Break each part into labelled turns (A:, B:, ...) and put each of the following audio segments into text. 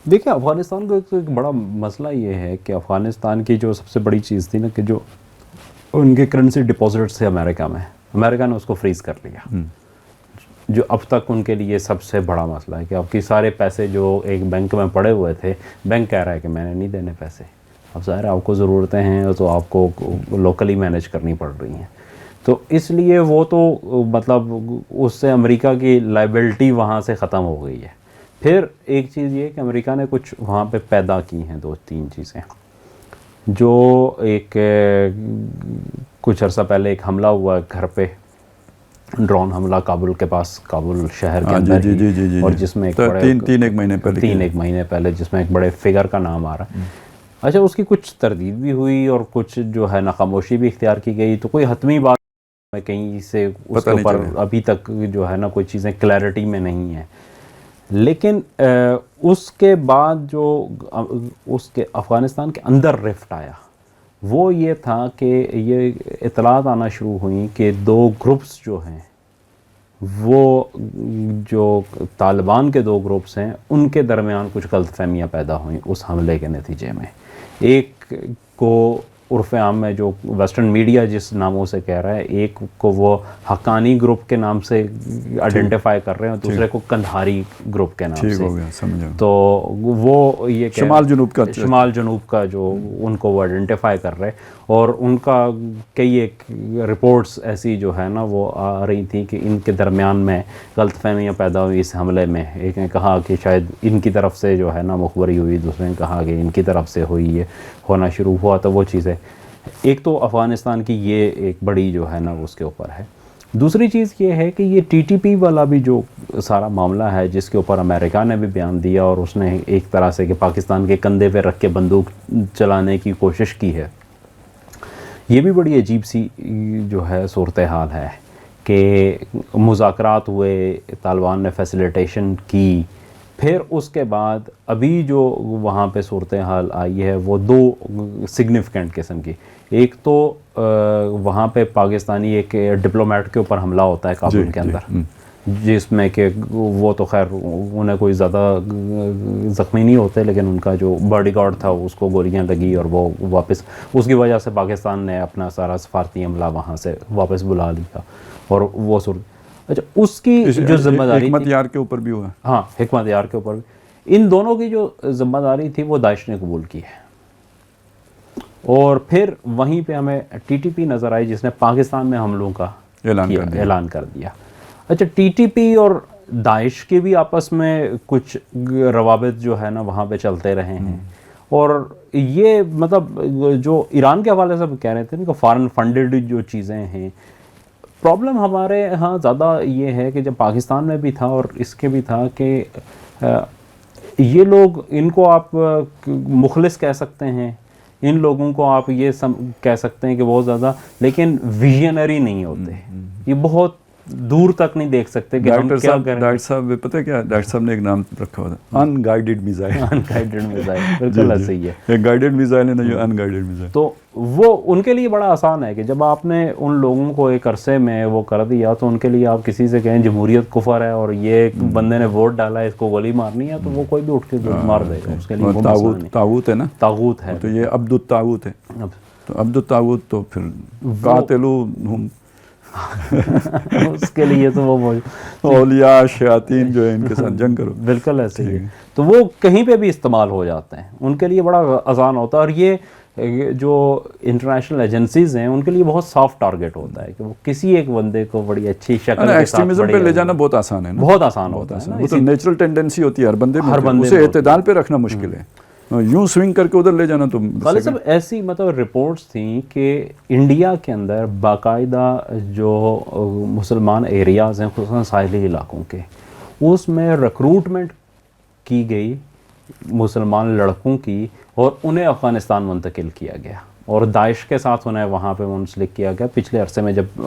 A: دیکھیں افغانستان کو ایک بڑا مسئلہ یہ ہے کہ افغانستان کی جو سب سے بڑی چیز تھی نا کہ جو ان کے کرنسی ڈپازٹس تھے امریکہ میں، امریکہ نے اس کو فریز کر لیا، جو اب تک ان کے لیے سب سے بڑا مسئلہ ہے کہ آپ کی سارے پیسے جو ایک بینک میں پڑے ہوئے تھے، بینک کہہ رہا ہے کہ میں نے نہیں دینے پیسے، اب ظاہر ہے آپ کو ضرورتیں ہیں تو آپ کو لوکلی مینیج کرنی پڑ رہی ہیں، تو اس لیے وہ تو مطلب اس سے امریکہ کی لائبلٹی وہاں سے ختم ہو گئی ہے۔ پھر ایک چیز یہ کہ امریکہ نے کچھ وہاں پہ پیدا کی ہیں 2-3 چیزیں، جو ایک کچھ عرصہ پہلے ایک حملہ ہوا گھر پہ، ڈرون حملہ کابل کے پاس، کابل شہر کے اندر ہی، اور جس میں
B: ایک
A: مہینے پہلے جس میں ایک بڑے فگر کا نام آ رہا ہے۔ اچھا، اس کی کچھ تردید بھی ہوئی اور کچھ جو ہے نا خاموشی بھی اختیار کی گئی، تو کوئی حتمی بات میں کہیں سے اس کے اوپر ابھی تک جو ہے نا کوئی چیزیں کلیئرٹی میں نہیں ہیں، لیکن اس کے بعد جو اس کے افغانستان کے اندر رفٹ آیا وہ یہ تھا کہ یہ اطلاعات آنا شروع ہوئیں کہ 2 گروپس جو ہیں، وہ جو طالبان کے 2 گروپس ہیں، ان کے درمیان کچھ غلط فہمیاں پیدا ہوئیں اس حملے کے نتیجے میں۔ ایک کو عرف عام میں جو ویسٹرن میڈیا جس ناموں سے کہہ رہا ہے، ایک کو وہ حقانی گروپ کے نام سے آئیڈینٹیفائی کر رہے ہیں، دوسرے کو کندھاری گروپ کے نام سے، تو وہ یہ شمال جنوب کا جو ان کو وہ آئیڈینٹیفائی کر رہے، اور ان کا کئی ایک رپورٹس ایسی جو ہے نا وہ آ رہی تھیں کہ ان کے درمیان میں غلط فہمیاں پیدا ہوئی اس حملے میں۔ ایک نے کہا کہ شاید ان کی طرف سے جو ہے نا مخبری ہوئی، دوسرے نے کہا کہ ان کی طرف سے ہوئی، یہ ہونا شروع ہوا، تو وہ چیزیں ایک تو افغانستان کی یہ ایک بڑی جو ہے نا اس کے اوپر ہے۔ دوسری چیز یہ ہے کہ یہ ٹی ٹی پی والا بھی جو سارا معاملہ ہے جس کے اوپر امریکہ نے بھی بیان دیا، اور اس نے ایک طرح سے کہ پاکستان کے کندھے پہ رکھ کے بندوق چلانے کی کوشش کی ہے، یہ بھی بڑی عجیب سی جو ہے صورتحال ہے کہ مذاکرات ہوئے، طالبان نے فیسیلیٹیشن کی، پھر اس کے بعد ابھی جو وہاں پہ صورتحال آئی ہے وہ 2 سگنیفیکنٹ قسم کی۔ ایک تو وہاں پہ پاکستانی ایک ڈپلومیٹ کے اوپر حملہ ہوتا ہے کابل کے اندر، جس میں کہ وہ تو خیر انہیں کوئی زیادہ زخمی نہیں ہوتے، لیکن ان کا جو باڈی گارڈ تھا اس کو گولیاں لگی اور وہ واپس، اس کی وجہ سے پاکستان نے اپنا سارا سفارتی عملہ وہاں سے واپس بلا لیا، اور وہ اچھا اس کی جو ذمہ داری
B: حکمت یار کے اوپر بھی ہوا،
A: ہاں حکمت یار کے اوپر بھی، ان دونوں کی جو ذمہ داری تھی وہ داعش نے قبول کی ہے، اور پھر وہیں پہ ہمیں ٹی ٹی پی نظر آئی جس نے پاکستان میں حملوں کا اعلان کر دیا۔ اچھا، ٹی ٹی پی اور داعش کے بھی آپس میں کچھ روابط جو ہے نا وہاں پہ چلتے رہے ہیں، اور یہ مطلب جو ایران کے حوالے سے کہہ رہے تھے نا کہ فارن فنڈڈ جو چیزیں ہیں، پرابلم ہمارے ہاں زیادہ یہ ہے کہ جب پاکستان میں بھی تھا اور اس کے بھی تھا کہ یہ لوگ، ان کو آپ مخلص کہہ سکتے ہیں، ان لوگوں کو آپ یہ کہہ سکتے ہیں کہ بہت زیادہ، لیکن ویژنری نہیں ہوتے، یہ بہت دور تک نہیں دیکھ سکتے کہ ہم کیا کریں۔
B: ڈاکٹر صاحب پتہ کیا، ڈاکٹر صاحب نے ایک نام رکھا ہوا تھا، ان گائیڈڈ میزائل۔
A: بالکل ایسے ہی ہے،
B: ایک گائیڈڈ میزائل ہے نا، جو ان گائیڈڈ میزائل،
A: تو وہ ان کے لیے بڑا آسان ہے کہ جب آپ نے ان لوگوں کو ایک عرصے میں وہ کر دیا تو ان کے لیے آپ کسی سے کہیں جمہوریت کفر ہے اور یہ ایک بندے نے ووٹ ڈالا ہے اس کو گولی مارنی ہے، تو وہ کوئی بھی اٹھ کے مار دے گا، اس کے لیے
B: طاغوت ہے نا،
A: طاغوت ہے،
B: تو یہ عبد الطاغوت ہے، تو عبد الطاغوت تو پھر قاتلوہم
A: اس کے لیے تو وہ
B: اولیاء شیاطین جو ہے ان کے ساتھ جنگ کرو،
A: بالکل ایسے ہی ہے، تو وہ کہیں پہ بھی استعمال ہو جاتے ہیں، ان کے لیے بڑا آسان ہوتا ہے، اور یہ جو انٹرنیشنل ایجنسیز ہیں ان کے لیے بہت سافٹ ٹارگٹ ہوتا ہے کہ وہ کسی ایک بندے کو بڑی اچھی شکل کے ساتھ
B: ایکسٹریمزم پہ لے جانا بہت آسان ہے نا،
A: بہت آسان ہوتا ہے،
B: وہ تو نیچرل ٹینڈنسی ہوتی ہے ہر بندے میں، اسے اعتدال پہ رکھنا مشکل ہے، یوں سوئنگ کر کے ادھر لے جانا تو
A: غالب صاحب ایسی مطلب رپورٹس تھیں کہ انڈیا کے اندر باقاعدہ جو مسلمان ایریاز ہیں خصوصاً ساحلی علاقوں کے، اس میں ریکروٹمنٹ کی گئی مسلمان لڑکوں کی اور انہیں افغانستان منتقل کیا گیا، اور داعش کے ساتھ انہیں وہاں پہ منسلک کیا گیا پچھلے عرصے میں جب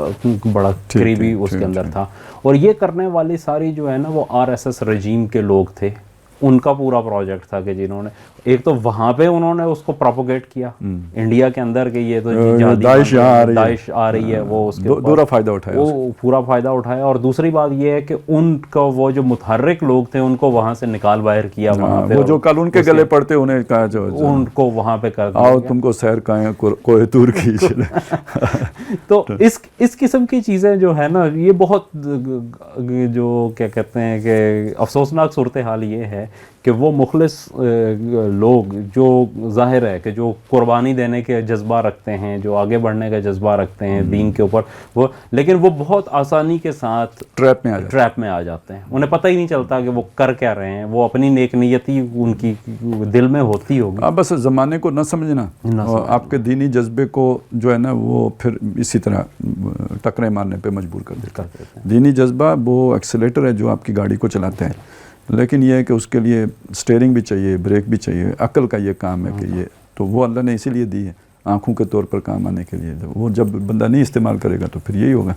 A: بڑا قریبی اس کے اندر تھا، اور یہ کرنے والی ساری جو ہے نا وہ آر ایس ایس رجیم کے لوگ تھے، ان کا پورا پروجیکٹ تھا کہ جنہوں نے ایک تو وہاں پہ انہوں نے اس کو پروپوگیٹ کیا انڈیا کے اندر کہ یہ تو داعش آ رہی ہے، وہ اس کے
B: پورا فائدہ اٹھایا،
A: وہ پورا فائدہ اٹھایا. اور دوسری بات یہ ہے کہ ان کا وہ جو متحرک لوگ تھے ان کو وہاں سے نکال باہر کیا وہاں پہ،
B: وہ جو کل ان کے گلے پڑتے انہیں کہا جو
A: ان کو وہاں پہ کر
B: آؤ تم کو سیر کہیں کوہ طور کی.
A: تو اس قسم کی چیزیں جو ہے نا یہ بہت جو کیا کہتے ہیں کہ افسوسناک صورتحال یہ ہے کہ وہ مخلص لوگ جو ظاہر ہے کہ جو قربانی دینے کے جذبہ رکھتے ہیں، جو آگے بڑھنے کا جذبہ رکھتے ہیں دین کے اوپر، وہ لیکن وہ بہت آسانی کے ساتھ ٹریپ میں آ جاتے ہیں. انہیں پتہ ہی نہیں چلتا کہ وہ کر کیا رہے ہیں، وہ اپنی نیک نیتی ان کی دل میں ہوتی ہوگی.
B: بس زمانے کو نہ سمجھنا، آپ کے دینی جذبے کو جو ہے نا وہ پھر اسی طرح ٹکرے مارنے پہ مجبور کر دیتا ہے. دینی جذبہ وہ ایکسیلیٹر ہے جو آپ کی گاڑی کو چلاتے ہیں، لیکن یہ ہے کہ اس کے لیے سٹیئرنگ بھی چاہیے، بریک بھی چاہیے. عقل کا یہ کام ہے کہ یہ تو وہ اللہ نے اسی لیے دی ہے آنکھوں کے طور پر کام آنے کے لیے. وہ جب بندہ نہیں استعمال کرے گا تو پھر یہی ہوگا.